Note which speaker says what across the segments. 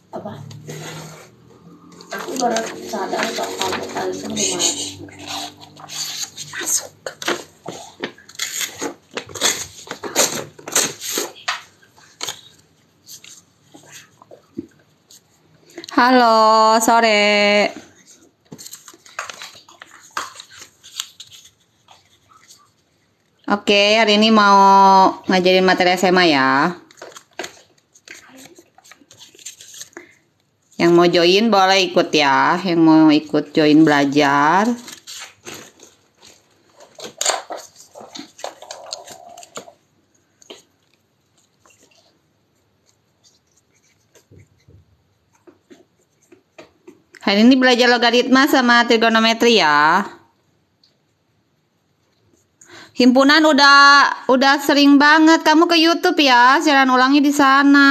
Speaker 1: Apa? Aku baru sadar kalau tadi itu gimana. Masuk.
Speaker 2: Halo, sore. Oke, hari ini mau ngajarin materi SMA ya. Yang mau join boleh ikut ya. Yang mau ikut join belajar. Hari ini belajar logaritma sama trigonometri ya. Himpunan udah sering banget kamu ke YouTube ya, siaran ulangnya di sana.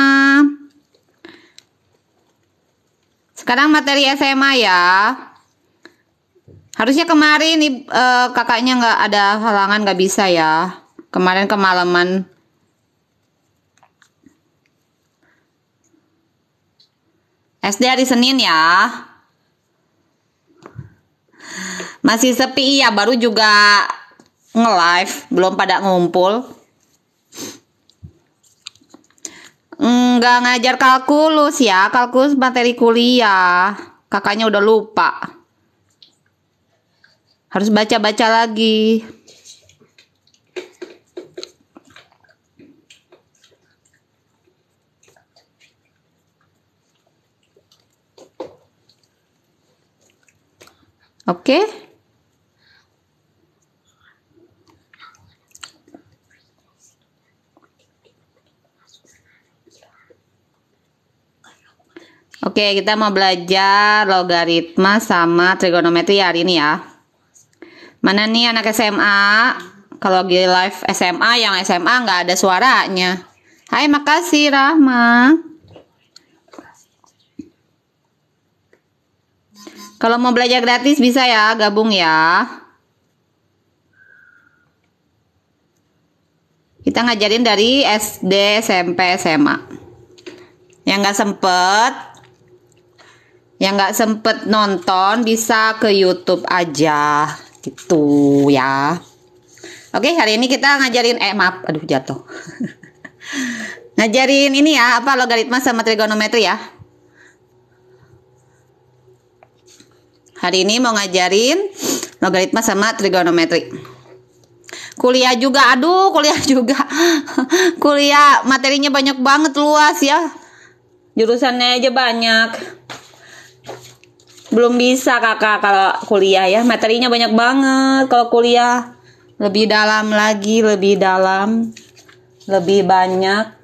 Speaker 2: Sekarang materi SMA ya. Harusnya kemarin kakaknya nggak ada halangan, nggak bisa ya. Kemarin kemalaman. SD hari Senin ya. Masih sepi ya, baru juga nge-live, belum pada ngumpul. Nggak ngajar kalkulus ya, kalkulus materi kuliah. Kakaknya udah lupa. Harus baca-baca lagi. Oke? Oke, kita mau belajar logaritma sama trigonometri hari ini ya. Mana nih anak SMA? Kalau lagi live SMA, yang SMA nggak ada suaranya. Hai, makasih Rahma. Kalau mau belajar gratis bisa ya, gabung ya. Kita ngajarin dari SD, SMP, SMA. Yang nggak sempet nonton bisa ke YouTube aja gitu ya. Oke, hari ini kita ngajarin maaf, aduh jatuh. Ngajarin ini ya, apa logaritma sama trigonometri ya. Hari ini mau ngajarin logaritma sama trigonometri. Kuliah juga, aduh kuliah juga. Kuliah materinya banyak banget, luas ya. Jurusannya aja banyak. Belum bisa kakak kalau kuliah ya, materinya banyak banget. Kalau kuliah lebih dalam lagi, lebih dalam, lebih banyak.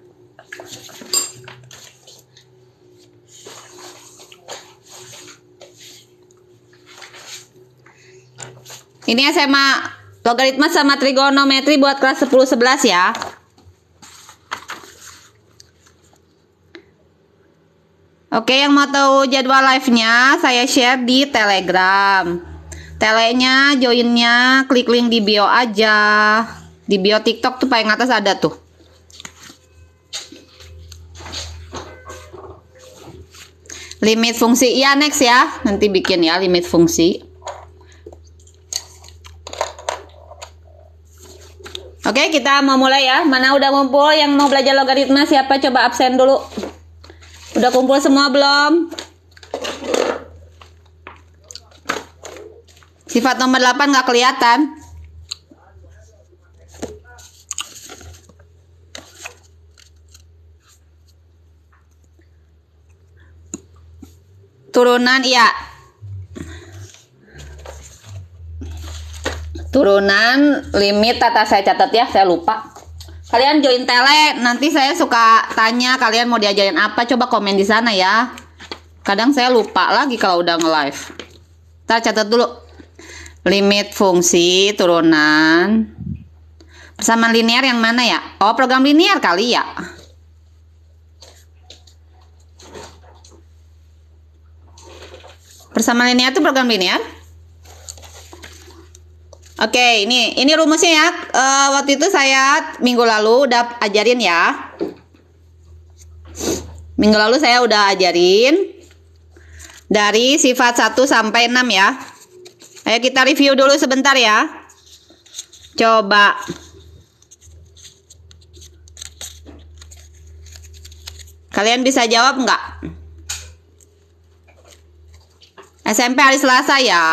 Speaker 2: Ini SMA logaritma sama trigonometri buat kelas 10-11 ya. Oke, yang mau tahu jadwal live-nya saya share di Telegram. Telenya, joinnya, klik link di bio aja. Di bio TikTok tuh paling atas ada tuh. Limit fungsi, iya next ya. Nanti bikin ya limit fungsi. Oke, kita mau mulai ya. Mana udah ngumpul yang mau belajar logaritma? Siapa coba absen dulu? Udah kumpul semua belum? Sifat nomor 8 nggak kelihatan. Turunan iya. Turunan limit tata saya catat ya, saya lupa. Kalian join tele, nanti saya suka tanya kalian mau diajarin apa, coba komen di sana ya. Kadang saya lupa lagi kalau udah nge-live. Ntar catat dulu. Limit fungsi turunan. Persamaan linear yang mana ya? Oh, program linear kali ya. Persamaan linear itu program linear. Oke, ini rumusnya ya. Waktu itu saya minggu lalu udah ajarin ya. Minggu lalu saya udah ajarin dari sifat 1 sampai 6 ya. Ayo kita review dulu sebentar ya. Coba. Kalian bisa jawab nggak? SMP hari Selasa ya.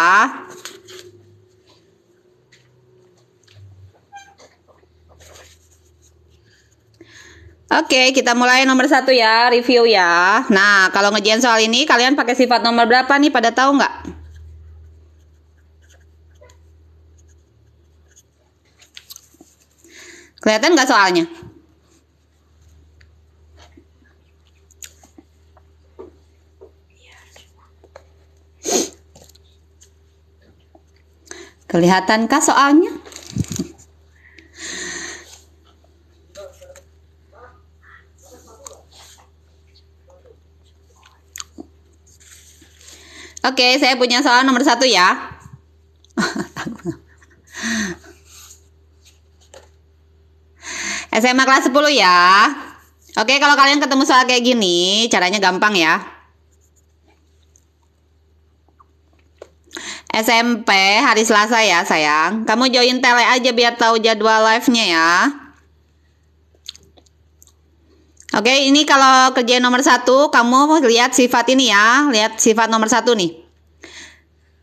Speaker 2: Oke, kita mulai nomor 1 ya, review ya. Nah, kalau ngerjain soal ini, kalian pakai sifat nomor berapa nih? Pada tahu nggak? Kelihatan nggak soalnya? Kelihatankah soalnya? Oke, saya punya soal nomor 1 ya. SMA kelas 10 ya. Oke, kalau kalian ketemu soal kayak gini, caranya gampang ya. SMP hari Selasa ya sayang. Kamu join tele aja biar tahu jadwal live-nya ya. Oke, ini kalau kerjaan nomor 1, kamu lihat sifat ini ya. Lihat sifat nomor 1 nih.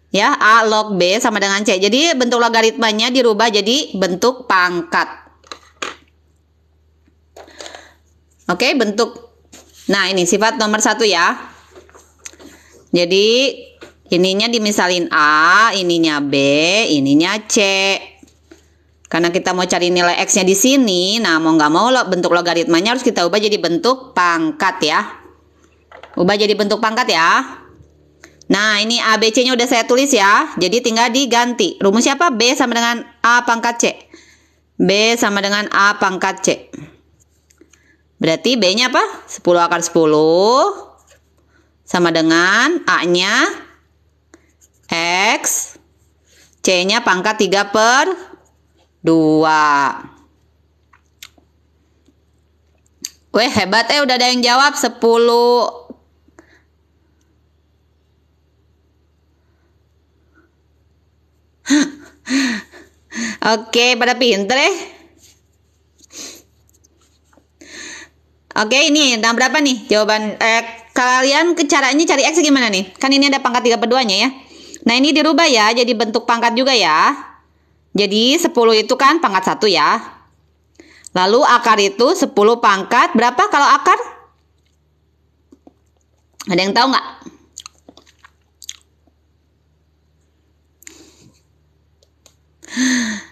Speaker 2: Ya, A log B sama dengan C. Jadi bentuk logaritmanya dirubah jadi bentuk pangkat. Oke, bentuk. Nah, ini sifat nomor 1 ya. Jadi ininya dimisalin A, ininya B, ininya C. Karena kita mau cari nilai X-nya di sini, nah mau nggak mau bentuk logaritmanya harus kita ubah jadi bentuk pangkat ya. Ubah jadi bentuk pangkat ya. Nah, ini A, B, C-nya udah saya tulis ya. Jadi tinggal diganti. Rumusnya apa? B sama dengan A pangkat C. B sama dengan A pangkat C. Berarti B-nya apa? 10 akar 10 sama dengan A-nya X. C-nya pangkat 3 per 2. Weh, hebat udah ada yang jawab 10. Oke, pada pinter Oke, ini nah berapa nih jawaban kalian caranya cari X gimana nih? Kan ini ada pangkat 3 per 2-nya ya. Nah, ini dirubah ya jadi bentuk pangkat juga ya. Jadi 10 itu kan pangkat 1 ya. Lalu akar itu 10 pangkat berapa kalau akar? Ada yang tahu nggak?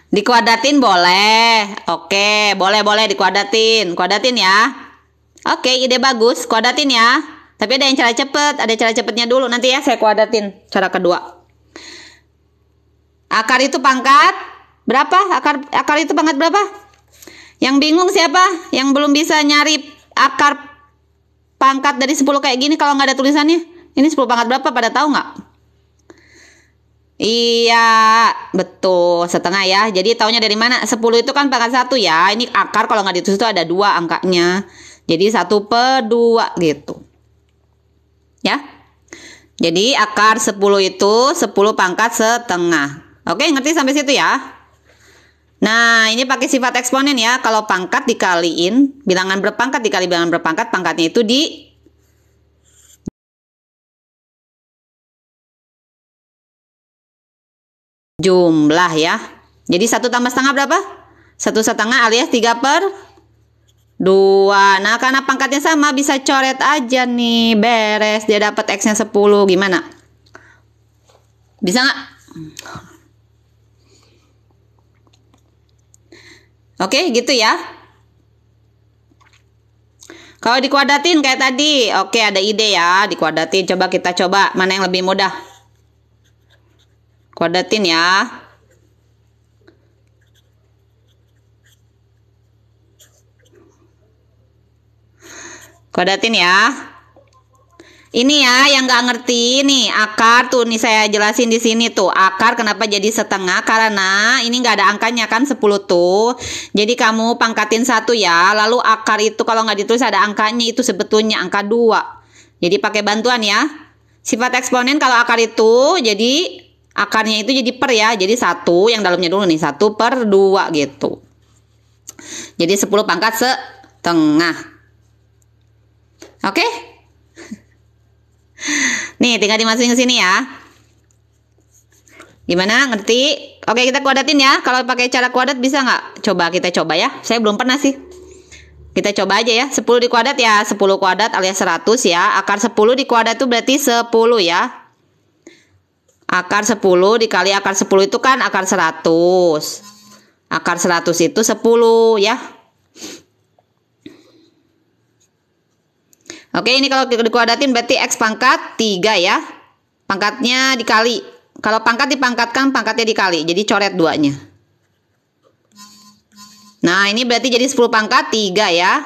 Speaker 2: Dikuadratin boleh. Oke, boleh dikuadratin. Kuadratin ya. Oke, ide bagus. Kuadratin ya. Tapi ada yang cara cepet. Ada cara cepetnya dulu. Nanti ya saya kuadratin cara kedua. Akar itu pangkat berapa? Akar itu pangkat berapa? Yang bingung siapa? Yang belum bisa nyari akar pangkat dari 10 kayak gini kalau nggak ada tulisannya. Ini 10 pangkat berapa? Pada tahu nggak? Iya, betul. Setengah ya. Jadi taunya dari mana? 10 itu kan pangkat 1 ya. Ini akar kalau nggak ditulis itu ada 2 angkanya. Jadi 1 per 2 gitu. Ya. Jadi akar 10 itu 10 pangkat setengah. Oke, ngerti sampai situ ya? Nah, ini pakai sifat eksponen ya. Kalau pangkat dikaliin, bilangan berpangkat dikali bilangan berpangkat, pangkatnya itu di jumlah ya. Jadi 1 tambah setengah berapa? 1 setengah alias 3 per 2. Nah, karena pangkatnya sama bisa coret aja nih. Beres, dia dapat X-nya 10. Gimana? Bisa nggak? Oke, gitu ya. Kalau dikuadratin kayak tadi, oke ada ide ya, dikuadratin. Coba kita coba mana yang lebih mudah. Kuadratin ya. Kuadratin ya. Ini ya yang nggak ngerti nih akar tuh nih saya jelasin di sini tuh akar kenapa jadi setengah karena ini nggak ada angkanya kan 10 tuh. Jadi kamu pangkatin 1 ya. Lalu akar itu kalau nggak ditulis ada angkanya itu sebetulnya angka 2. Jadi pakai bantuan ya. Sifat eksponen kalau akar itu jadi akarnya itu jadi per ya. Jadi 1 yang dalamnya dulu nih 1/2 gitu. Jadi 10 pangkat setengah. Oke? Nih, tinggal dimasukin ke sini ya. Gimana? Ngerti? Oke, kita kuadratin ya. Kalau pakai cara kuadrat bisa nggak? Coba kita coba ya. Saya belum pernah sih. Kita coba aja ya. 10 dikuadrat ya. 10 kuadrat alias 100 ya. Akar 10 dikuadrat itu berarti 10 ya. Akar 10 dikali akar 10 itu kan akar 100. Akar 100 itu 10 ya. Oke, ini kalau dikuadratin berarti X pangkat 3 ya. Pangkatnya dikali. Kalau pangkat dipangkatkan, pangkatnya dikali. Jadi coret 2-nya. Nah, ini berarti jadi 10 pangkat 3 ya.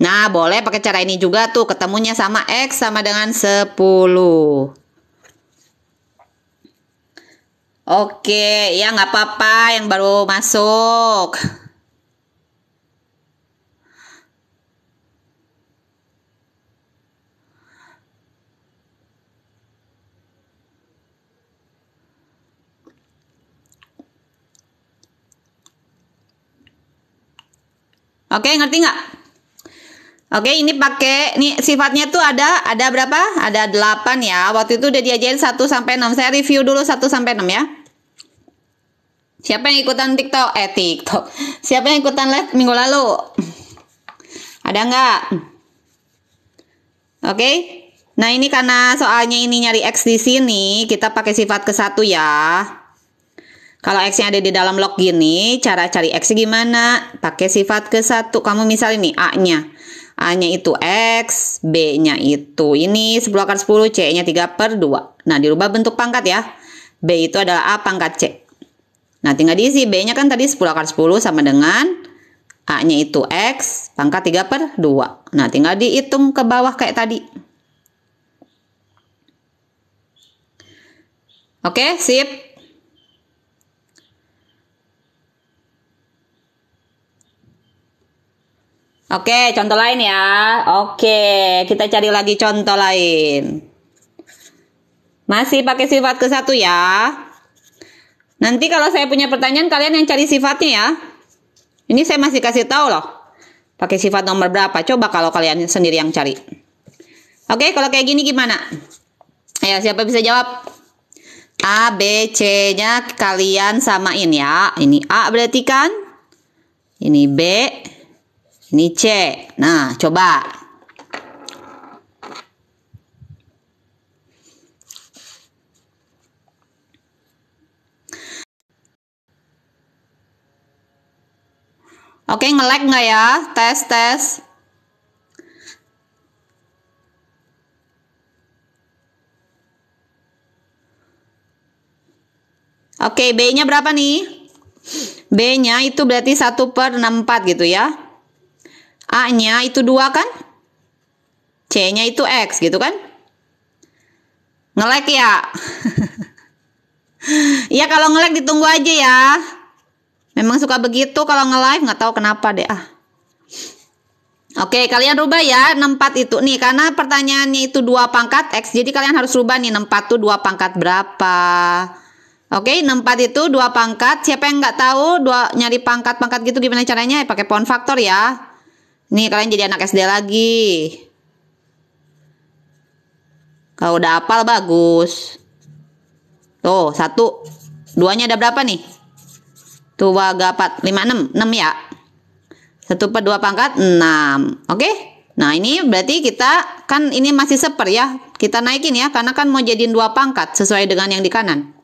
Speaker 2: Nah, boleh pakai cara ini juga tuh. Ketemunya sama X sama dengan 10. Oke, ya nggak apa-apa yang baru masuk. Oke, ngerti nggak? Oke, ini pakai nih sifatnya tuh ada berapa? Ada 8 ya. Waktu itu udah diajarin 1 sampai 6. Saya review dulu 1 sampai 6 ya. Siapa yang ikutan TikTok? TikTok. Siapa yang ikutan live minggu lalu? Ada nggak? Oke. Nah, ini karena soalnya ini nyari X di sini, kita pakai sifat ke-1 ya. Kalau X-nya ada di dalam log gini, cara cari X gimana? Pakai sifat ke-1. Kamu misalnya nih A-nya. A-nya itu X, B-nya itu ini 10 akar 10, C-nya 3/2. Nah, dirubah bentuk pangkat ya. B itu adalah A pangkat C. Nah, tinggal diisi. B-nya kan tadi 10 akar 10 sama dengan A-nya itu X pangkat 3/2. Nah, tinggal dihitung ke bawah kayak tadi. Oke, sip. Oke, contoh lain ya. Oke, kita cari lagi contoh lain. Masih pakai sifat ke-1 ya. Nanti kalau saya punya pertanyaan, kalian yang cari sifatnya ya. Ini saya masih kasih tahu loh. Pakai sifat nomor berapa. Coba kalau kalian sendiri yang cari. Oke, kalau kayak gini gimana? Ayo, siapa bisa jawab? A, B, C-nya kalian samain ya. Ini A berarti kan? Ini B. Ini C. Nah, coba. Oke, nge-lag nggak ya? Tes. Oke, B-nya berapa nih? B-nya itu berarti 1/64 gitu ya. A-nya itu 2 kan? C-nya itu X gitu kan? Nge-lag ya? Iya, kalau nge-lag ditunggu aja ya. Memang suka begitu kalau nge-live, nggak tahu kenapa deh ah. Oke, kalian rubah ya 64 itu nih karena pertanyaannya itu 2 pangkat X. Jadi kalian harus rubah nih 64 tuh 2 pangkat berapa. Oke, 64 itu 2 pangkat. Siapa yang nggak tahu nyari pangkat-pangkat gitu gimana caranya? Pakai pound faktor ya. Nih kalian jadi anak SD lagi. Kalau udah hafal bagus. Tuh, 1. 2-nya ada berapa nih? Tuh, 3, 4, 5, 6. 6 ya. 1/2 pangkat 6. Oke? Nah, ini berarti kita kan ini masih seper ya. Kita naikin ya karena kan mau jadiin 2 pangkat sesuai dengan yang di kanan.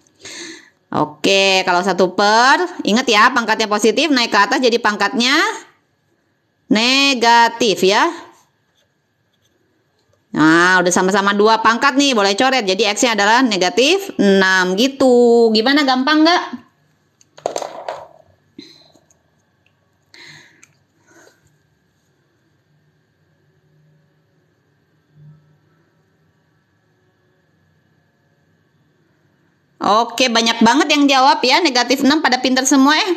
Speaker 2: Oke, kalau 1/, ingat ya pangkatnya positif naik ke atas jadi pangkatnya negatif ya. Nah, udah sama-sama 2 pangkat nih, boleh coret. Jadi X-nya adalah negatif 6 gitu. Gimana, gampang nggak? Oke, banyak banget yang jawab ya. Negatif 6 pada pinter semua ya.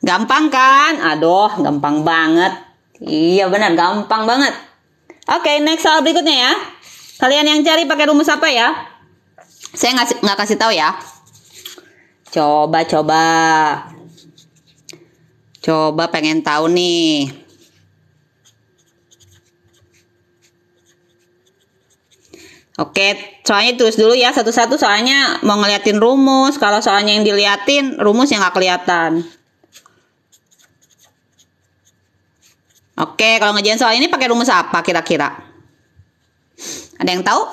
Speaker 2: Gampang kan? Aduh, gampang banget. Iya benar, gampang banget. Oke, next soal berikutnya ya. Kalian yang cari pakai rumus apa ya? Saya nggak kasih tahu ya. Coba pengen tahu nih. Oke, soalnya tulis dulu ya satu-satu soalnya mau ngeliatin rumus. Kalau soalnya yang diliatin, rumusnya nggak kelihatan. Oke, kalau ngerjain soal ini pakai rumus apa kira-kira? Ada yang tahu?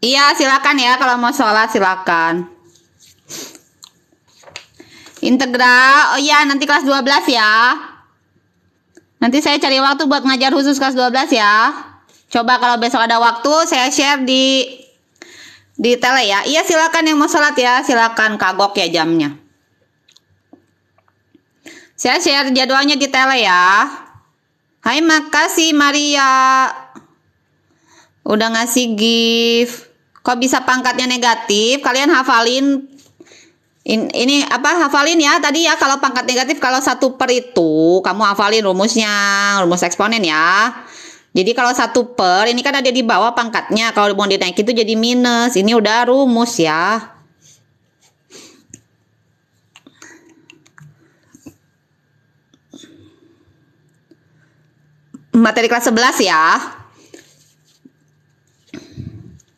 Speaker 2: Iya, silakan ya kalau mau sholat silakan. Integral, oh iya nanti kelas 12 ya. Nanti saya cari waktu buat ngajar khusus kelas 12 ya. Coba kalau besok ada waktu saya share di tele ya. Iya silakan yang mau sholat ya, silakan kagok ya jamnya. Saya share jadwalnya di tele ya. Hai, makasih Maria. Udah ngasih gift. Kok bisa pangkatnya negatif? Kalian hafalin ini apa, hafalin ya tadi ya. Kalau pangkat negatif, kalau 1 per itu kamu hafalin rumusnya, rumus eksponen ya. Jadi kalau 1 per ini kan ada di bawah pangkatnya, kalau mau dinaik itu jadi minus. Ini udah rumus ya. Materi kelas 11 ya.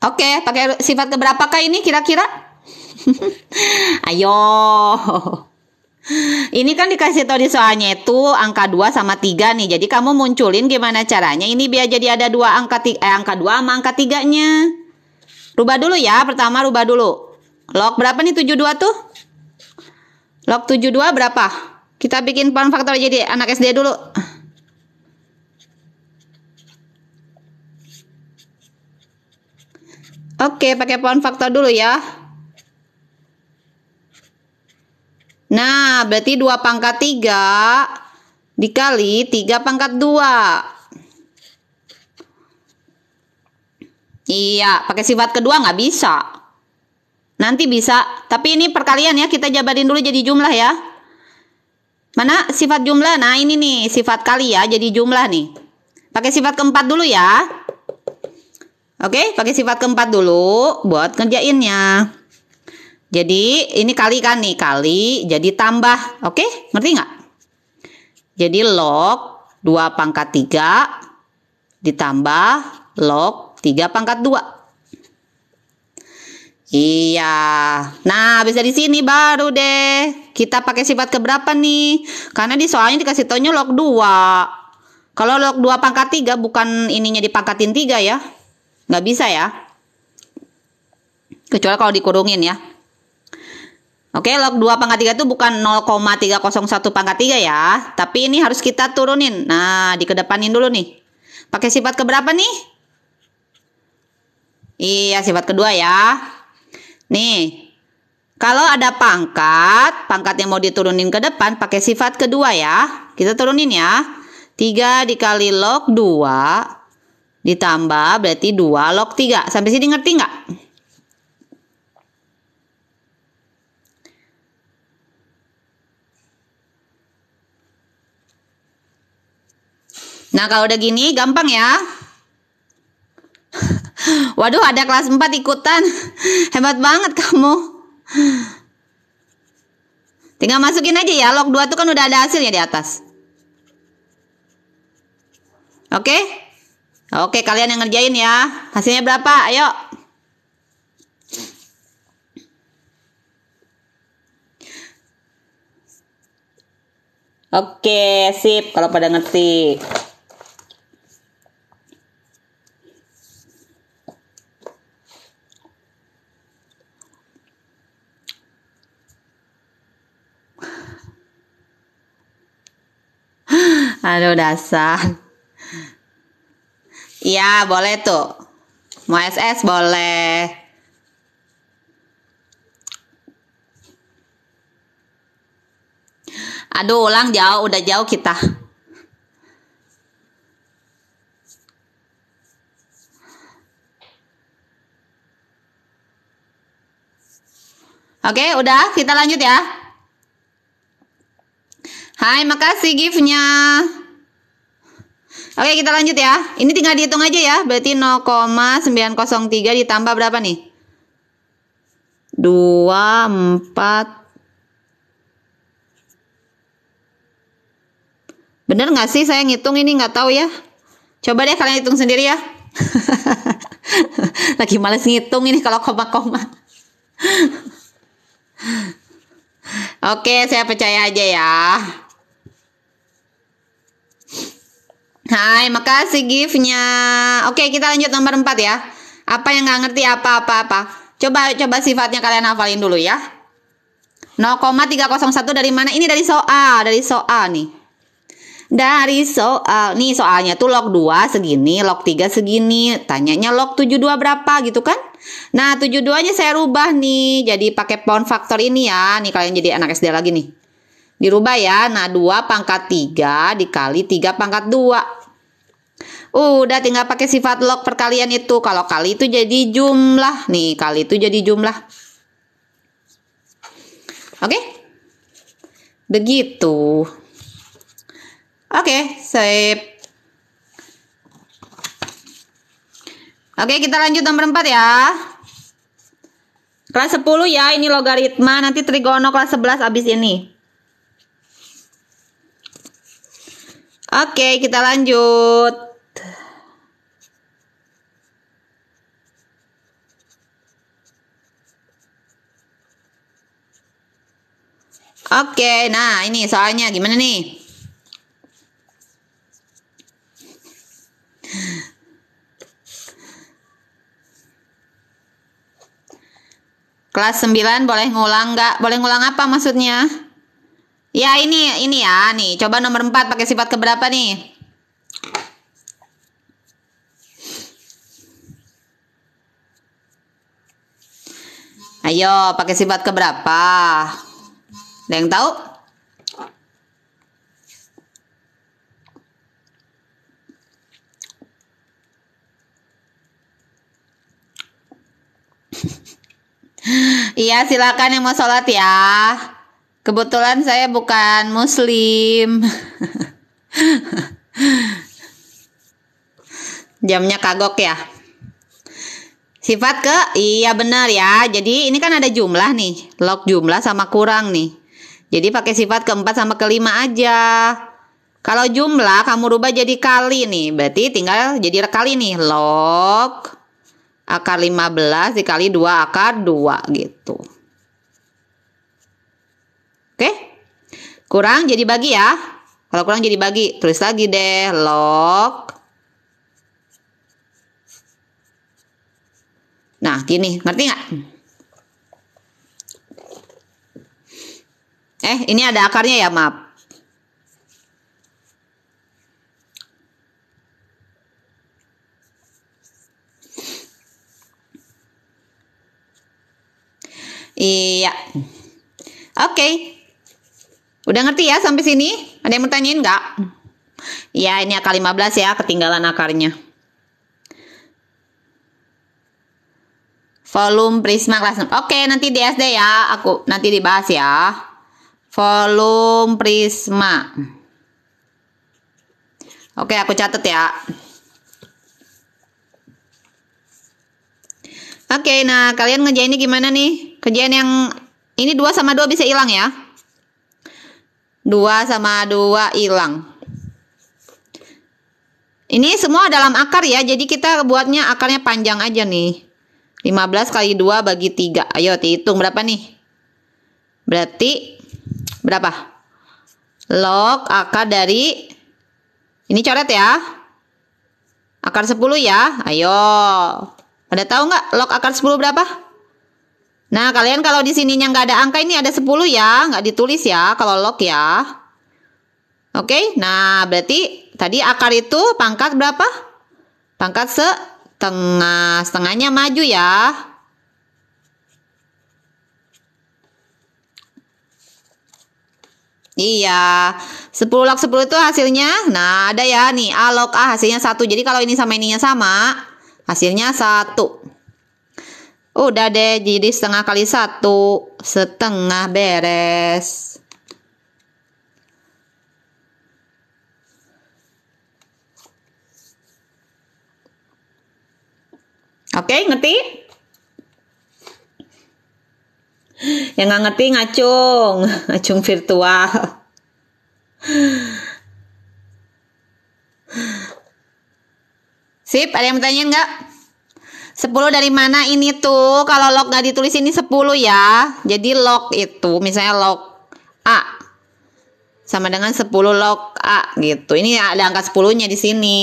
Speaker 2: Oke, pakai sifat keberapakah ini kira-kira? Ayo. Ini kan dikasih tahu di soalnya itu angka 2 sama 3 nih. Jadi kamu munculin gimana caranya ini biar jadi ada angka 2 sama angka 3-nya. Rubah dulu ya. Pertama rubah dulu. Log berapa nih 72 tuh? Log 72 berapa? Kita bikin poin faktor jadi anak SD dulu. Oke, pakai poin faktor dulu ya. Nah, berarti 2 pangkat 3 dikali 3 pangkat 2. Iya, pakai sifat kedua nggak bisa. Nanti bisa, tapi ini perkalian ya, kita jabarin dulu jadi jumlah ya. Mana sifat jumlah? Nah ini nih, sifat kali ya, jadi jumlah nih. Pakai sifat keempat dulu ya. Oke, pakai sifat keempat dulu buat ngerjainnya. Jadi ini kali kan nih, kali jadi tambah. Oke, ngerti nggak? Jadi log 2 pangkat 3 ditambah log 3 pangkat 2. Iya. Nah, bisa di sini baru deh. Kita pakai sifat keberapa nih? Karena di soalnya dikasih taunya log 2. Kalau log 2 pangkat 3 bukan ininya dipangkatin 3 ya. Nggak bisa ya. Kecuali kalau dikurungin ya. Oke, log 2 pangkat 3 itu bukan 0,301 pangkat 3 ya. Tapi ini harus kita turunin. Nah, dikedepanin dulu nih. Pakai sifat keberapa nih? Iya, sifat kedua ya. Nih, kalau ada pangkat yang mau diturunin ke depan, pakai sifat kedua ya. Kita turunin ya. 3 dikali log 2 ditambah berarti 2 log 3. Sampai sini ngerti nggak? Nah, kalau udah gini gampang ya. Waduh, ada kelas 4 ikutan. Hebat banget kamu. Tinggal masukin aja ya. Log 2 itu kan udah ada hasilnya di atas. Oke? Oke, kalian yang ngerjain ya. Hasilnya berapa? Ayo. Oke, sip. Kalau pada ngerti. Aduh, dasar. Iya, boleh tuh. Mau SS boleh. Aduh, ulang jauh, udah jauh kita. Oke, udah, kita lanjut ya. Hai, makasih gift-nya. Oke, kita lanjut ya. Ini tinggal dihitung aja ya. Berarti 0,903 ditambah berapa nih? 2, 4. Bener nggak sih saya ngitung ini? Nggak tahu ya. Coba deh kalian hitung sendiri ya. Lagi males ngitung ini kalau koma-koma. Oke, saya percaya aja ya. Hai, makasih gift-nya. Oke, kita lanjut nomor 4 ya. Apa yang nggak ngerti apa. Coba sifatnya kalian hafalin dulu ya. 0,301 dari mana? Ini dari soal nih. Dari soal. Nih soalnya tuh log 2 segini, log 3 segini. Tanyanya log 72 berapa gitu kan? Nah, 72-nya saya rubah nih. Jadi pakai pound factor ini ya. Nih kalian jadi anak SD lagi nih. Dirubah ya. Nah, 2 pangkat 3 dikali 3 pangkat 2. Udah tinggal pakai sifat log perkalian itu. Kalau kali itu jadi jumlah. Nih, kali itu jadi jumlah. Oke? Begitu. Oke, sip. Oke, kita lanjut nomor 4 ya. Kelas 10 ya, ini logaritma. Nanti trigono kelas 11 abis ini. Oke, kita lanjut. Oke, nah ini soalnya gimana nih? Kelas 9 boleh ngulang nggak? Boleh ngulang apa maksudnya? Ya ini ya, nih coba nomor 4 pakai sifat keberapa nih? Ayo, pakai sifat keberapa? Ada yang tahu? Iya, silakan yang mau sholat ya. Kebetulan saya bukan muslim. Jamnya kagok ya. Sifat ke? Iya benar ya. Jadi ini kan ada jumlah nih. Log jumlah sama kurang nih. Jadi pakai sifat keempat sama kelima aja. Kalau jumlah kamu rubah jadi kali nih. Berarti tinggal jadi kali nih. Log akar 15 dikali 2 akar 2 gitu. Oke? Kurang jadi bagi ya. Kalau kurang jadi bagi. Tulis lagi deh. Log. Nah gini. Ngerti nggak? Ini ada akarnya ya, maaf. Iya. Oke. Udah ngerti ya sampai sini? Ada yang mau tanyain nggak? Ya, ini akar 15 ya, ketinggalan akarnya. Volume prisma kelas 6. Oke, nanti di SD ya. Aku nanti dibahas ya. Volume prisma. Oke, aku catat ya. Oke, nah kalian ngerjainnya gimana nih? Kerjaan yang ini 2 sama 2 bisa hilang ya. 2 sama 2 hilang. Ini semua dalam akar ya. Jadi kita buatnya akarnya panjang aja nih. 15 kali 2 bagi 3. Ayo dihitung berapa nih? Berarti berapa? Log akar dari ini coret ya. Akar 10 ya. Ayo. Ada tahu nggak log akar 10 berapa? Nah, kalian kalau di sininya nggak ada angka ini ada 10 ya. Nggak ditulis ya kalau log ya. Oke, nah berarti tadi akar itu pangkat berapa? Pangkat setengah. Setengahnya maju ya. Iya, 10 log 10 itu hasilnya, nah ada ya nih, A log A hasilnya 1. Jadi kalau ini sama ininya sama, hasilnya 1. Udah deh, jadi setengah kali 1, setengah beres. Oke, ngerti? Yang nggak ngerti ngacung, ngacung virtual. Sip, ada yang bertanya nggak? 10 dari mana ini tuh? Kalau log nggak ditulis ini 10 ya. Jadi log itu misalnya log A sama dengan 10 log A gitu. Ini ada angka 10-nya di sini.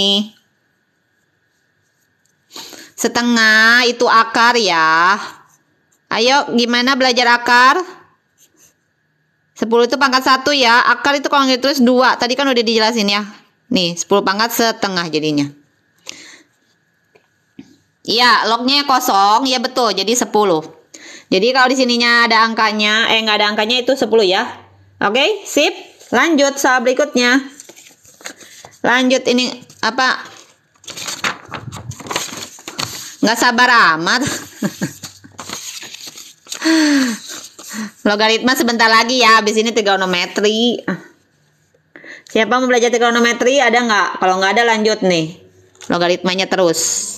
Speaker 2: Setengah itu akar ya. Ayo gimana belajar akar? 10 itu pangkat 1 ya. Akar itu kalau nggak ditulis 2. Tadi kan udah dijelasin ya. Nih 10 pangkat setengah jadinya. Iya, lognya kosong, ya betul, jadi 10. Jadi kalau di sininya ada angkanya, nggak ada angkanya itu 10 ya. Oke, sip. Lanjut soal berikutnya. Lanjut ini apa? Nggak sabar amat. Logaritma sebentar lagi ya, habis ini trigonometri. Siapa mau belajar trigonometri? Ada nggak? Kalau nggak ada lanjut nih. Logaritmanya terus.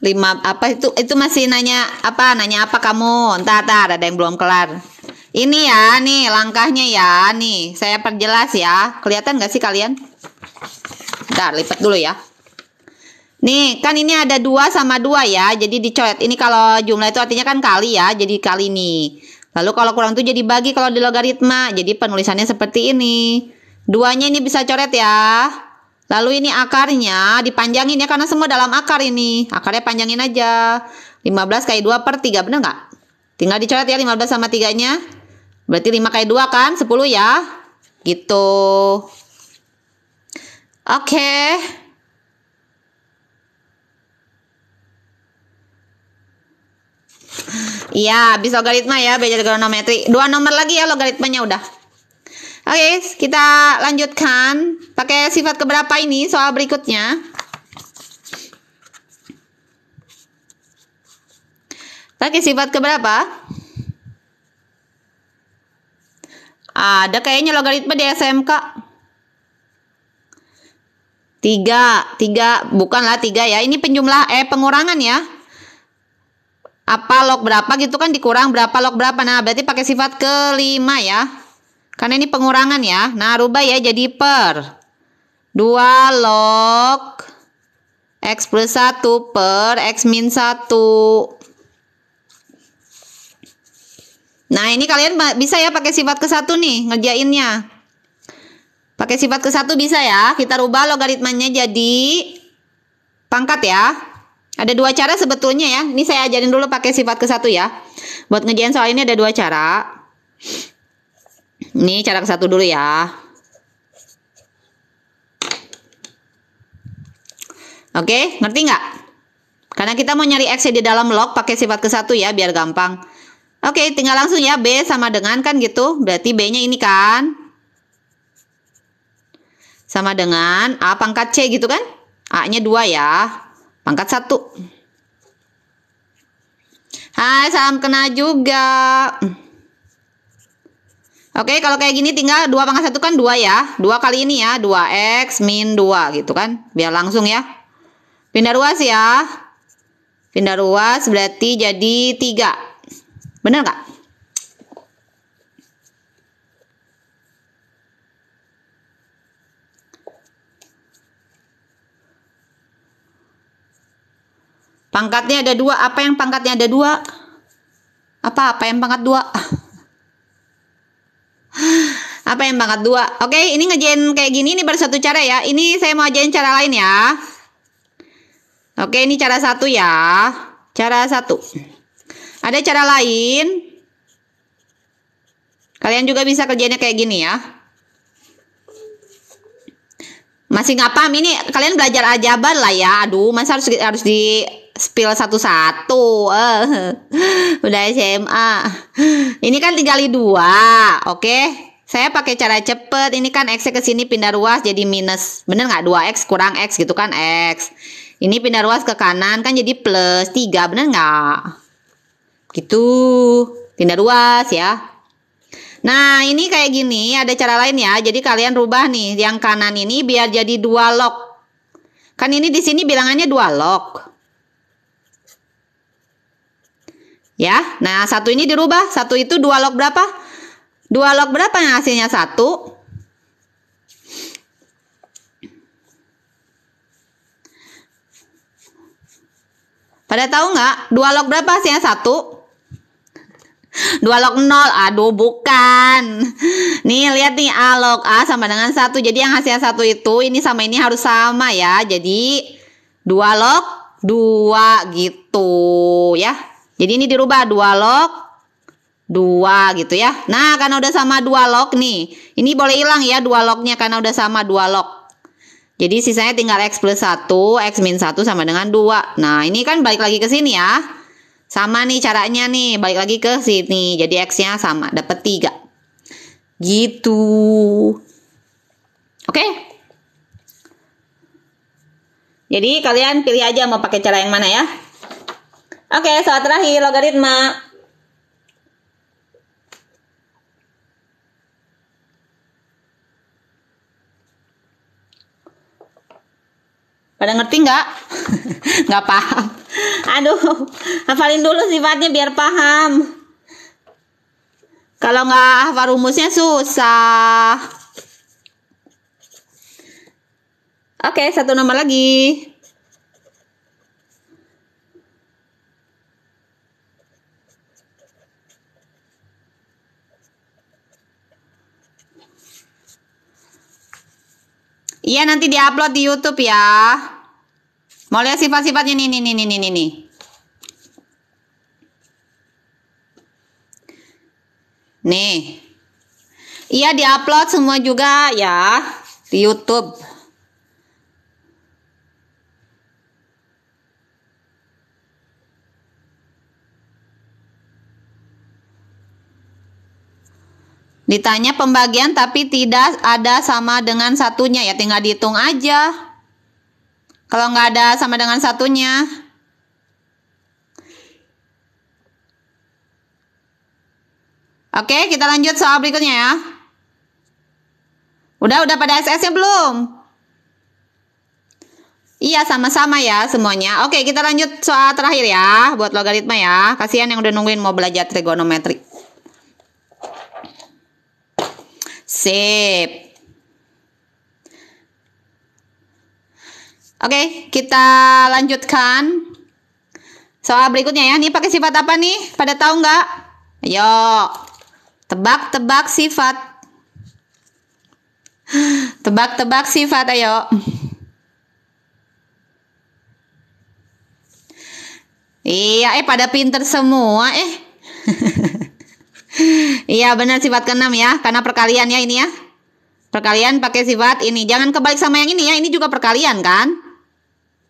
Speaker 2: Lima apa itu masih nanya apa kamu ntar ada yang belum kelar ini ya nih langkahnya ya nih saya perjelas ya, kelihatan nggak sih kalian? Ntar lipat dulu ya. Nih kan ini ada 2 sama 2 ya, jadi dicoret. Ini kalau jumlah itu artinya kan kali ya, jadi kali nih. Lalu kalau kurang tuh jadi bagi kalau di logaritma, jadi penulisannya seperti ini. 2-nya ini bisa coret ya. Lalu ini akarnya dipanjangin ya, karena semua dalam akar ini. Akarnya panjangin aja. 15 kali 2 per 3, bener nggak? Tinggal dicoret ya 15 sama 3-nya. Berarti 5 kali 2 kan 10 ya. Gitu. Oke. Iya, habis logaritma ya, belajar trigonometri. 2 nomor lagi ya logaritmanya udah. Oke, kita lanjutkan. Pakai sifat keberapa ini soal berikutnya? Pakai sifat keberapa? Ada kayaknya logaritma di SMK. 3, bukanlah 3 ya. Ini pengurangan ya. Apa log berapa gitu kan dikurang berapa log berapa. Nah, berarti pakai sifat kelima ya. Karena ini pengurangan ya. Nah, rubah ya jadi per 2 log X plus 1 per X min 1. Nah, ini kalian bisa ya pakai sifat ke-1 nih ngerjainnya. Pakai sifat ke-1 bisa ya. Kita rubah logaritmanya jadi pangkat ya. Ada 2 cara sebetulnya ya. Ini saya ajarin dulu pakai sifat ke-1 ya. Buat ngerjain soal ini ada 2 cara. Ini cara ke-1 dulu ya. Oke, ngerti nggak? Karena kita mau nyari X di dalam log pakai sifat ke-1 ya, biar gampang. Oke, tinggal langsung ya, B sama dengan kan gitu. Berarti B-nya ini kan. Sama dengan A pangkat C gitu kan. A-nya 2 ya. Pangkat 1. Hai, salam kenal juga. Oke, kalau kayak gini tinggal 2 pangkat 1 kan 2 ya. 2 kali ini ya, 2X min 2 gitu kan. Biar langsung ya. Pindah ruas ya. Pindah ruas berarti jadi 3. Bener nggak? Pangkatnya ada 2. Apa yang pangkatnya ada 2? Apa yang pangkat 2? Apa yang pangkat 2? Oke, ini ngerjain kayak gini, ini baru satu cara ya. Ini saya mau ajarin cara lain ya. Oke, ini cara 1 ya. Cara 1. Ada cara lain. Kalian juga bisa kerjanya kayak gini ya. Masih nggak paham ini, kalian belajar aljabar lah ya. Aduh, masa harus di spill satu-satu. Udah SMA. Ini kan dikali 2. Oke. Saya pakai cara cepet. Ini kan X ke sini pindah ruas jadi minus. Bener nggak? 2X kurang X gitu kan X. Ini pindah ruas ke kanan kan jadi plus 3. Bener nggak? Gitu. Pindah ruas ya. Nah, ini kayak gini, ada cara lain ya. Jadi kalian rubah nih, yang kanan ini biar jadi 2 log. Kan ini di sini bilangannya 2 log. Ya, nah satu ini dirubah. Satu itu 2 log berapa? 2 log berapa yang hasilnya 1? Pada tahu nggak? 2 log berapa hasilnya 1? 2 log 0, aduh bukan. Nih lihat nih, A log A sama dengan 1. Jadi yang hasilnya 1 itu ini sama ini harus sama ya. Jadi 2 log 2 gitu ya. Jadi ini dirubah 2 log 2 gitu ya. Nah karena udah sama 2 log nih, ini boleh hilang ya 2 lognya karena udah sama 2 log. Jadi sisanya tinggal X plus 1, X min 1 sama dengan 2. Nah ini kan balik lagi ke sini ya. Sama nih caranya nih, balik lagi ke sini. Jadi X-nya sama, dapat 3. Gitu. Oke? Jadi kalian pilih aja mau pakai cara yang mana ya. Oke, soal terakhir logaritma. Pada ngerti nggak? Nggak paham. Aduh, hafalin dulu sifatnya biar paham. Kalau nggak hafal rumusnya susah. Oke, satu nomor lagi. Iya, nanti diupload di YouTube ya. Mau lihat sifat-sifatnya nih. Nih. Iya, diupload semua juga ya di YouTube. Ditanya pembagian tapi tidak ada sama dengan satunya, ya tinggal dihitung aja. Kalau nggak ada sama dengan satunya. Oke, kita lanjut soal berikutnya ya. Udah pada SS-nya belum? Iya, sama-sama ya semuanya. Oke, kita lanjut soal terakhir ya, buat logaritma ya. Kasihan yang udah nungguin mau belajar trigonometri. Sip. Oke, kita lanjutkan soal berikutnya ya. Ini pakai sifat apa nih? Pada tahu nggak? Ayo, tebak-tebak sifat. Tebak-tebak sifat, ayo. Iya, pada pinter semua, Iya, benar sifat ke-6 ya, karena perkalian ya ini ya. Perkalian pakai sifat ini. Jangan kebalik sama yang ini ya, ini juga perkalian kan.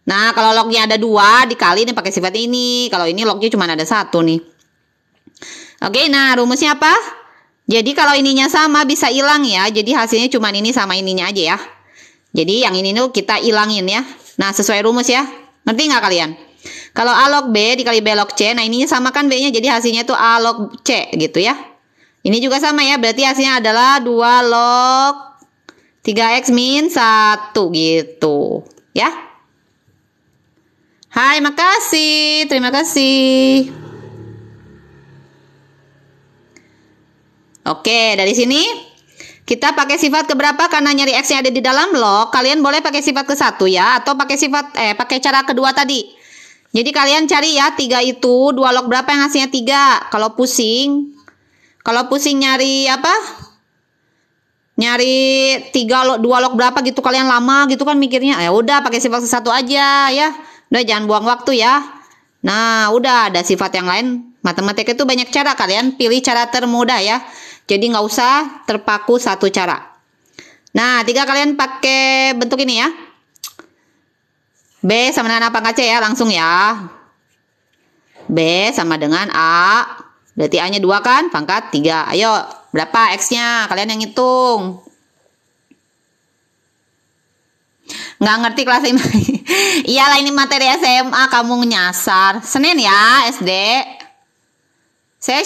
Speaker 2: Nah, kalau lognya ada 2 dikali ini pakai sifat ini. Kalau ini lognya cuma ada 1 nih. Oke, nah rumusnya apa? Jadi kalau ininya sama bisa hilang ya. Jadi hasilnya cuma ini sama ininya aja ya. Jadi yang ini tuh kita hilangin ya. Nah, sesuai rumus ya. Ngerti nggak kalian? Kalau A log B dikali B log C, nah ininya sama kan B-nya, jadi hasilnya itu A log C gitu ya. Ini juga sama ya, berarti hasilnya adalah 2 log 3X min 1 gitu ya. Hai, makasih, terima kasih. Oke, dari sini kita pakai sifat keberapa karena nyari X-nya ada di dalam log. Kalian boleh pakai sifat ke-1 ya, atau pakai sifat pakai cara kedua tadi. Jadi kalian cari ya 3 itu 2 log berapa yang hasilnya 3. Kalau pusing nyari apa? Nyari 2 log berapa gitu kalian lama gitu kan mikirnya. Ya udah pakai sifat ke-1 aja ya. Udah jangan buang waktu ya. Nah, udah ada sifat yang lain. Matematika itu banyak cara, kalian pilih cara termudah ya. Jadi nggak usah terpaku satu cara. Nah, 3 kalian pakai bentuk ini ya. B sama dengan A pangkat C ya, langsung ya. B sama dengan A. Berarti A-nya 2 kan, pangkat 3. Ayo, berapa X-nya? Kalian yang hitung. Nggak ngerti kelas 5. Iyalah ini materi SMA, kamu nyasar. Senin ya, SD. Saya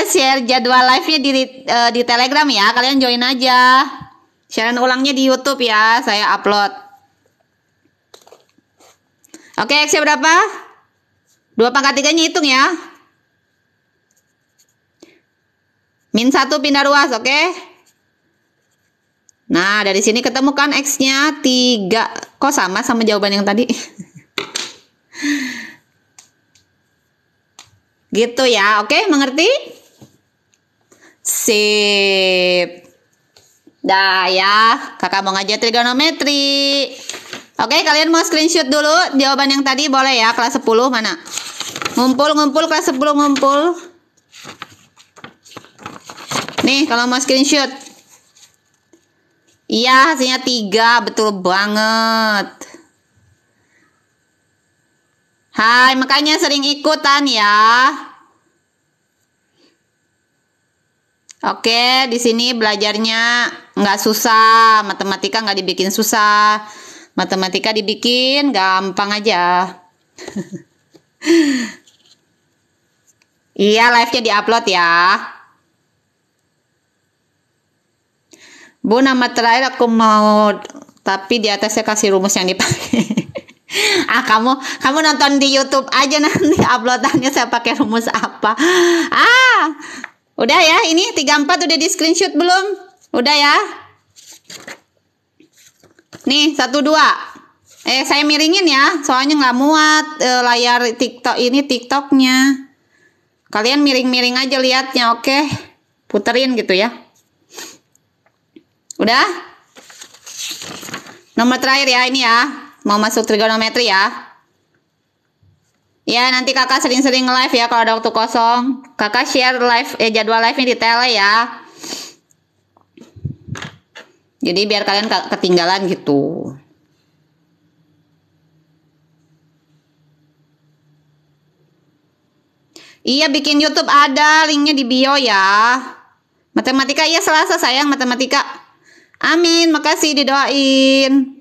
Speaker 2: share jadwal live-nya di Telegram ya. Kalian join aja. Share ulangnya di YouTube ya. Saya upload. Oke, X-nya berapa? 2 pangkat 3-nya hitung ya. -1 pindah ruas, oke? Nah, dari sini ketemu kan X-nya 3. Kok sama jawaban yang tadi? Gitu ya, oke, mengerti? Sip. Dah ya, kakak mau ngajar trigonometri. Oke, kalian mau screenshot dulu jawaban yang tadi boleh ya, kelas 10 mana? Ngumpul kelas 10 ngumpul. Nih, kalau mau screenshot. Iya, hasilnya 3, betul banget. Hai, makanya sering ikutan ya. Oke, di sini belajarnya nggak susah, matematika nggak dibikin susah, matematika dibikin gampang aja. Iya, live-nya diupload ya. Bu, nama terakhir aku mau, tapi di atasnya kasih rumus yang dipakai. Ah, kamu nonton di YouTube aja nanti uploadannya saya pakai rumus apa. Ah, udah ya, ini 34 udah di screenshot belum? Udah ya. Nih, 12. Saya miringin ya, soalnya nggak muat layar TikTok ini, TikToknya. Kalian miring-miring aja liatnya, oke? Puterin gitu ya. Udah? Nomor terakhir ya, ini ya. Mau masuk trigonometri ya. Ya, nanti kakak sering-sering live ya kalau ada waktu kosong. Kakak share live jadwal live-nya di tele ya. Jadi biar kalian ketinggalan gitu. Iya, bikin YouTube ada, linknya di bio ya. Matematika iya Selasa sayang, matematika. Amin, makasih didoain.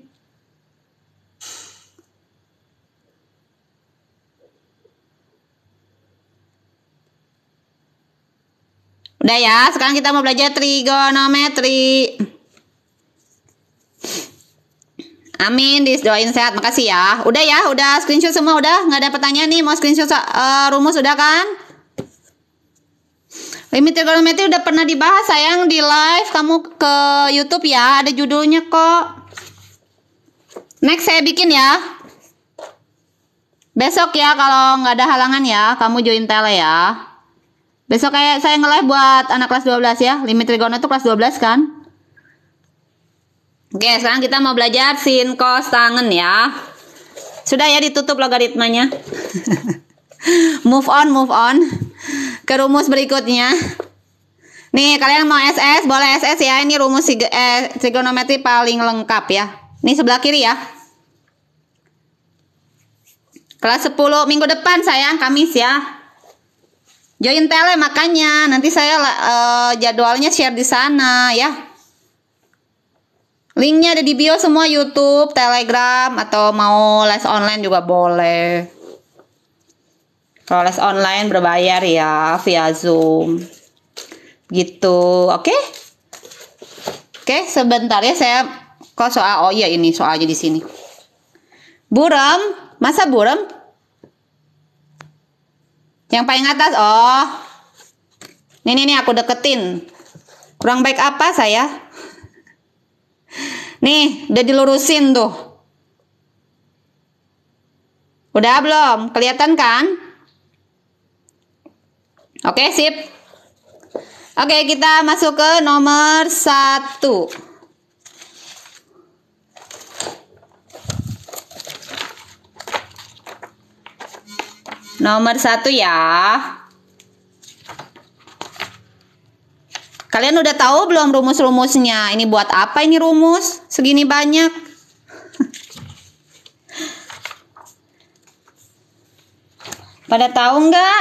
Speaker 2: Udah ya, sekarang kita mau belajar trigonometri. Amin, didoain sehat, makasih ya. Udah ya, udah screenshot semua, udah? Nggak ada pertanyaan nih, mau screenshot rumus udah kan? Limit trigonometri udah pernah dibahas sayang di live, kamu ke YouTube ya, ada judulnya kok. Next saya bikin ya. Besok ya, kalau nggak ada halangan ya, kamu join tele ya. Besok kayak saya nge-live buat anak kelas 12 ya. Limit trigonometri itu kelas 12 kan? Oke, sekarang kita mau belajar sin cos tangen ya. Sudah ya, ditutup logaritmanya. Move on. Ke rumus berikutnya. Nih, kalian mau SS, boleh SS ya. Ini rumus trigonometri paling lengkap ya. Ini sebelah kiri ya. Kelas 10 minggu depan sayang, Kamis ya. Join tele makanya, nanti saya jadwalnya share di sana ya. Linknya ada di bio semua, YouTube, Telegram, atau mau les online juga boleh. Kalau les online berbayar ya, via Zoom. Gitu, oke? Oke, sebentar ya saya kok soal, oh iya ini soalnya di sini. Buram, masa buram? Yang paling atas, oh. Nih, aku deketin. Kurang baik apa saya? Nih, udah dilurusin tuh. Udah belum? Kelihatan kan? Oke, sip. Oke, kita masuk ke nomor 1. Nomor 1 ya. Kalian udah tahu belum rumus-rumusnya? Ini buat apa ini rumus? Segini banyak. Pada tahu nggak?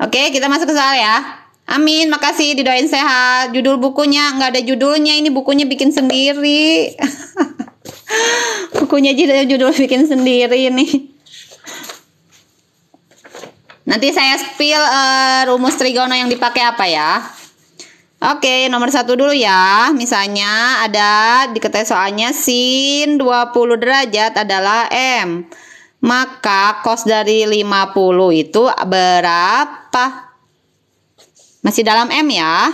Speaker 2: Oke, kita masuk ke soal ya. Amin, makasih didoain sehat. Judul bukunya nggak ada judulnya, ini bukunya bikin sendiri. Bukunya aja judul bikin sendiri nih. Nanti saya spill rumus trigono yang dipakai apa ya. Oke, nomor 1 dulu ya. Misalnya ada diketahui soalnya sin 20 derajat adalah M. Maka cos dari 50 itu berapa? Masih dalam M ya.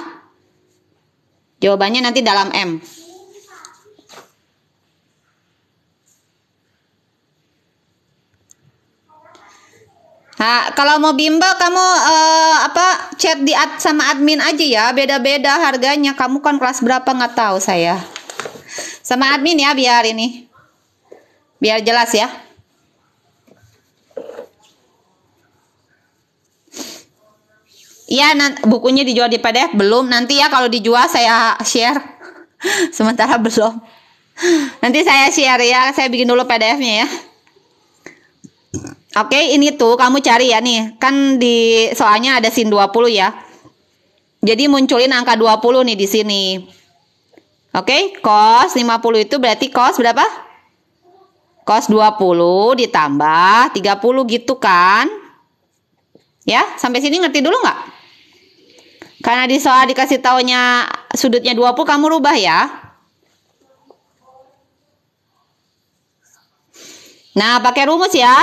Speaker 2: Jawabannya nanti dalam M. Nah, kalau mau bimbel kamu chat di sama admin aja ya, beda-beda harganya. Kamu kan kelas berapa nggak tahu saya. Sama admin ya biar jelas ya. Iya, bukunya dijual di PDF belum? Nanti ya kalau dijual saya share. Sementara belum. Nanti saya share ya, saya bikin dulu PDF-nya ya. Oke, ini tuh kamu cari ya nih. Kan di soalnya ada sin 20 ya. Jadi munculin angka 20 nih di sini. Oke, cos 50 itu berarti cos berapa? Cos 20 ditambah 30 gitu kan? Ya, sampai sini ngerti dulu nggak? Karena di soal dikasih taunya sudutnya 20, kamu rubah ya. Nah, pakai rumus ya.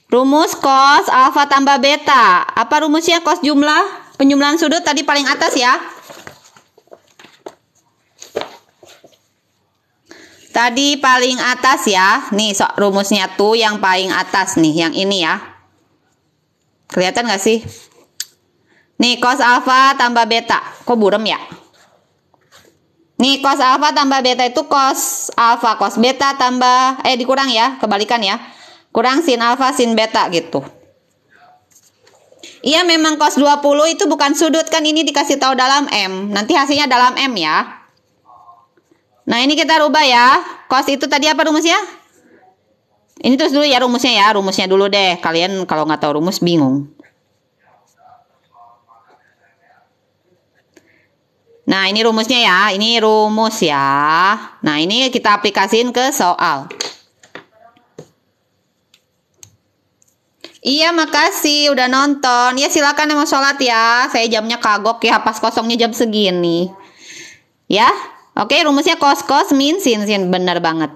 Speaker 2: Rumus cos alfa tambah beta. Apa rumusnya? Cos jumlah penjumlahan sudut tadi paling atas ya. Tadi paling atas ya. Nih rumusnya tuh yang paling atas nih. Yang ini ya. Kelihatan gak sih? Nih cos alfa tambah beta. Kok burem ya? Nih cos alfa tambah beta itu cos alfa cos beta tambah dikurang ya. Kebalikan ya. Kurang sin alfa sin beta gitu. Iya memang cos 20 itu bukan sudut kan, ini dikasih tahu dalam M. Nanti hasilnya dalam M ya. Nah ini kita rubah ya. Cos itu tadi apa rumusnya? Ini terus dulu ya rumusnya ya. Rumusnya dulu deh. Kalian kalau nggak tahu rumus bingung. Nah ini rumusnya ya. Ini rumus ya. Nah ini kita aplikasiin ke soal. Iya makasih udah nonton. Ya silakan yang mau sholat ya. Saya jamnya kagok ya, pas kosongnya jam segini. Ya, oke rumusnya cos min sin bener banget.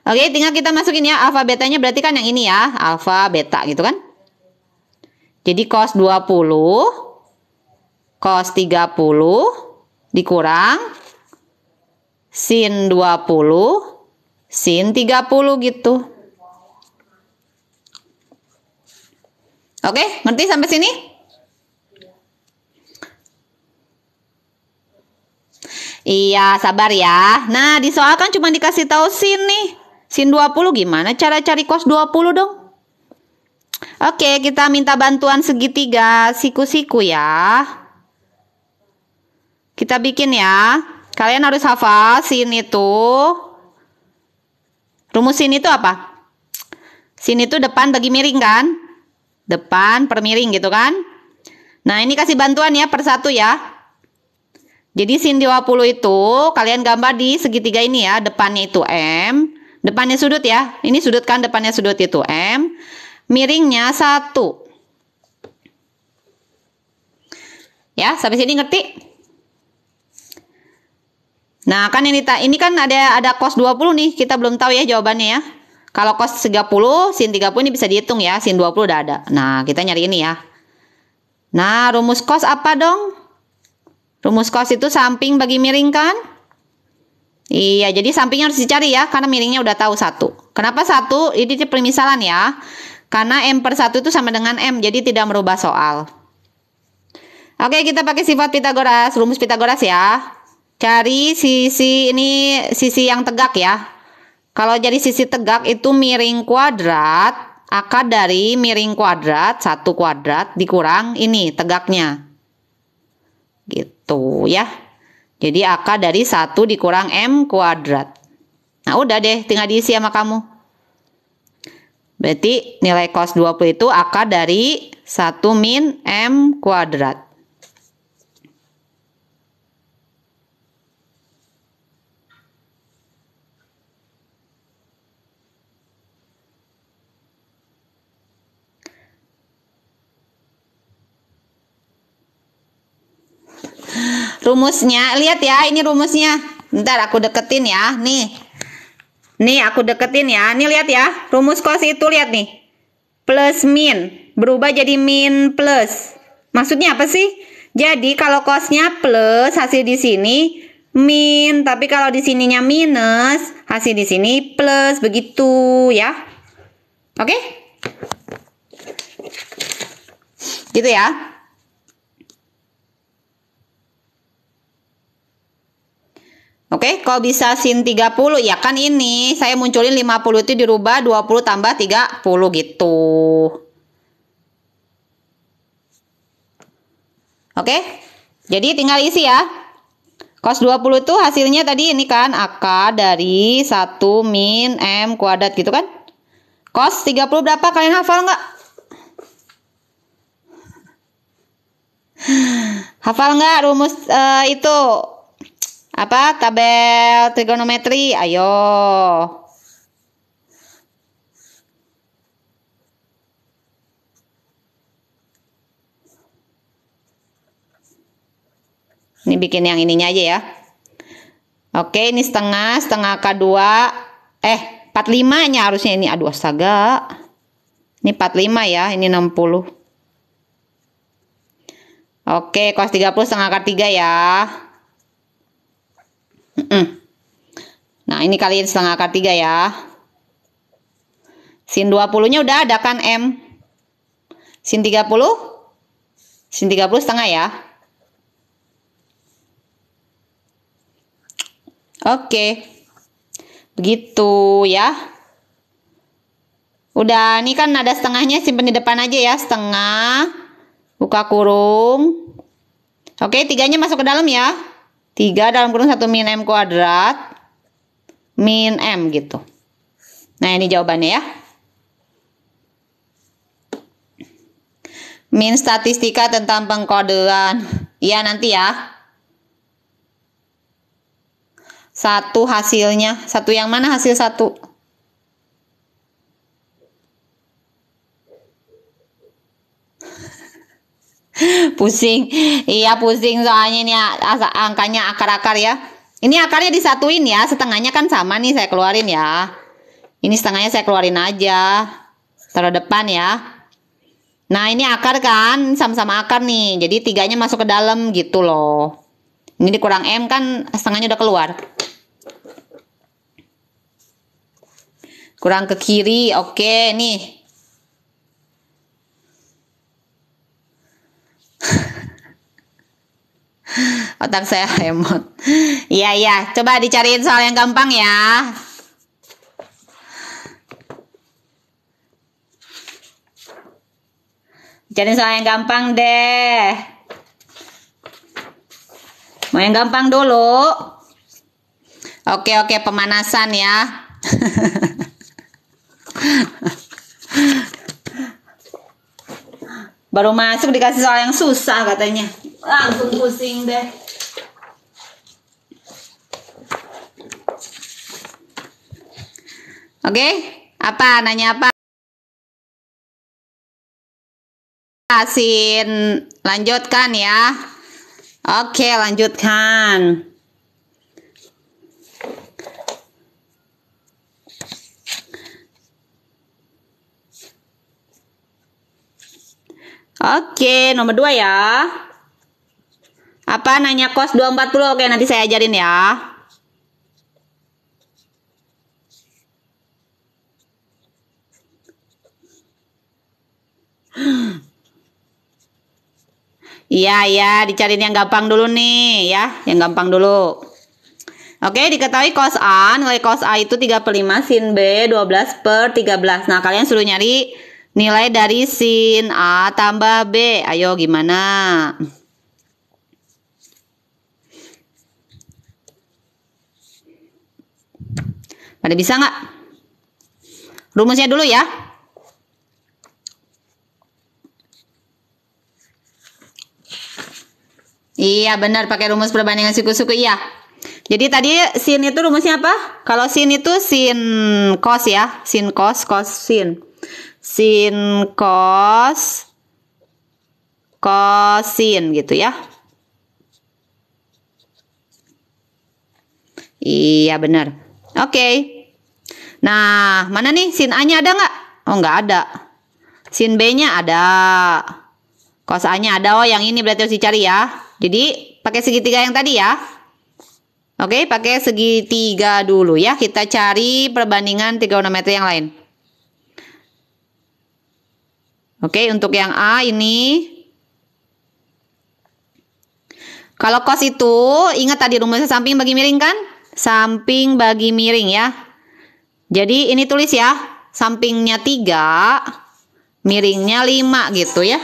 Speaker 2: Oke tinggal kita masukin ya alfa betanya, berarti kan yang ini ya alfa beta gitu kan. Jadi cos 20 cos 30 dikurang sin 20 sin 30 gitu. Oke, ngerti sampai sini? Iya, sabar ya. Nah, di soal kan cuma dikasih tahu sin nih. Sin 20 gimana cara cari cos 20 dong? Oke, kita minta bantuan segitiga siku-siku ya. Kita bikin ya. Kalian harus hafal sin itu. Rumus sin itu apa? Sin itu depan bagi miring kan? Depan per miring gitu kan. Nah ini kasih bantuan ya per satu ya. Jadi sin 20 itu kalian gambar di segitiga ini ya. Depannya itu M. Depannya sudut ya. Ini sudut kan, depannya sudut itu M. Miringnya 1. Ya sampai sini ngerti? Nah kan ini kan ada cos 20 nih. Kita belum tahu ya jawabannya ya. Kalau cos 30, sin 30 ini bisa dihitung ya. Sin 20 udah ada. Nah, kita nyari ini ya. Nah, rumus cos apa dong? Rumus cos itu samping bagi miring kan? Iya, jadi sampingnya harus dicari ya. Karena miringnya udah tahu 1. Kenapa 1? Ini permisalan ya. Karena M per 1 itu sama dengan M. Jadi tidak merubah soal. Oke, kita pakai sifat Pitagoras. Rumus Pitagoras ya. Cari sisi yang tegak ya. Kalau jadi sisi tegak itu miring kuadrat akar dari miring kuadrat 1 kuadrat dikurang ini tegaknya. Gitu ya. Jadi akar dari 1 dikurang M kuadrat. Nah udah deh, tinggal diisi sama kamu. Berarti nilai cos 20 itu akar dari 1 min M kuadrat. Rumusnya, lihat ya, ini rumusnya. Bentar aku deketin ya, nih. Nih aku deketin ya, nih lihat ya. Rumus cos itu lihat nih. Plus min, berubah jadi min plus. Maksudnya apa sih? Jadi kalau cosnya plus, hasil di sini min, tapi kalau di sininya minus, hasil di sini plus, begitu ya. Oke? Gitu ya. Oke, kalau bisa sin 30 ya kan ini saya munculin 50 itu dirubah 20 tambah 30 gitu. Oke. Jadi tinggal isi ya. Cos 20 itu hasilnya tadi ini kan akar dari 1 min M kuadrat gitu kan. Cos 30 berapa? Kalian hafal nggak? Hafal nggak rumus itu? Apa tabel trigonometri? Ayo. Ini bikin yang ininya aja ya. Oke, ini setengah akar 2. 45-nya harusnya ini. Aduh astaga. Ini 45 ya, ini 60. Oke, cos 30 setengah akar 3 ya. Nah, ini kaliin setengah akar 3 ya. Sin 20-nya udah ada kan M. Sin 30? Sin 30 setengah ya. Oke. Begitu ya. Udah, ini kan ada setengahnya, simpen di depan aja ya. Setengah. Buka kurung. Oke, 3-nya masuk ke dalam ya. 3 dalam kurung 1 min M kuadrat. Min M gitu. Nah, ini jawabannya ya. Min statistika tentang pengkodean. Iya, nanti ya. 1 hasilnya. 1 yang mana hasil 1? Pusing. Iya, pusing soalnya ini angkanya akar-akar ya. Ini akarnya disatuin ya. Setengahnya kan sama nih saya keluarin ya. Ini setengahnya saya keluarin aja. Taruh depan ya. Nah, ini akar kan, sama-sama akar nih. Jadi 3-nya masuk ke dalam gitu loh. Ini dikurang M kan setengahnya udah keluar. Kurang ke kiri. Oke, nih. Otak saya lemot. Iya. Coba dicariin soal yang gampang ya. Cari soal yang gampang deh. Mau yang gampang dulu. Oke, pemanasan ya. Baru masuk dikasih soal yang susah katanya. Langsung pusing deh. Oke, apa? Nanya apa? Sin, lanjutkan ya. Oke, lanjutkan. Oke, nomor 2 ya. Apa nanya cos 240? Oke, nanti saya ajarin ya. Iya, dicariin yang gampang dulu nih ya, yang gampang dulu. Oke, diketahui cos A, nilai cos A itu 3/5, sin B 12/13. Nah, kalian suruh nyari nilai dari sin A tambah B. Ayo, gimana? Pada bisa nggak? Rumusnya dulu ya. Iya, benar, pakai rumus perbandingan suku-suku, iya. Jadi tadi sin itu rumusnya apa? Kalau sin itu sin cos ya, sin cos, cos sin. Sin cos sin gitu ya. Iya, benar. Oke. Nah, mana nih sin A-nya ada nggak? Oh, nggak ada. Sin B-nya ada. Cos A-nya ada. Oh, yang ini berarti harus dicari ya. Jadi, pakai segitiga yang tadi ya. Oke, pakai segitiga dulu ya. Kita cari perbandingan trigonometri yang lain. Oke, untuk yang A ini. Kalau cos itu, ingat tadi rumusnya samping bagi miring kan? Samping bagi miring ya. Jadi ini tulis ya. Sampingnya 3, miringnya 5 gitu ya.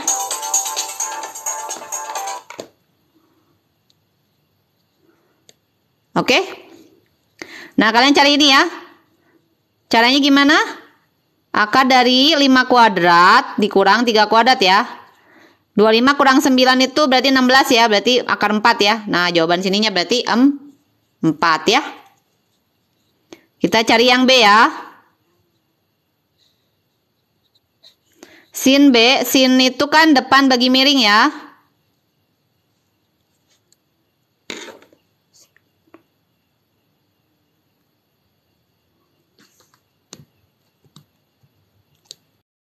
Speaker 2: Oke. Nah, kalian cari ini ya. Caranya gimana? Akar dari 5 kuadrat dikurang 3 kuadrat ya. 25 kurang 9 itu berarti 16 ya. Berarti akar 4 ya. Nah, jawaban sininya berarti 4 ya. Kita cari yang B ya. Sin B. Sin itu kan depan bagi miring ya.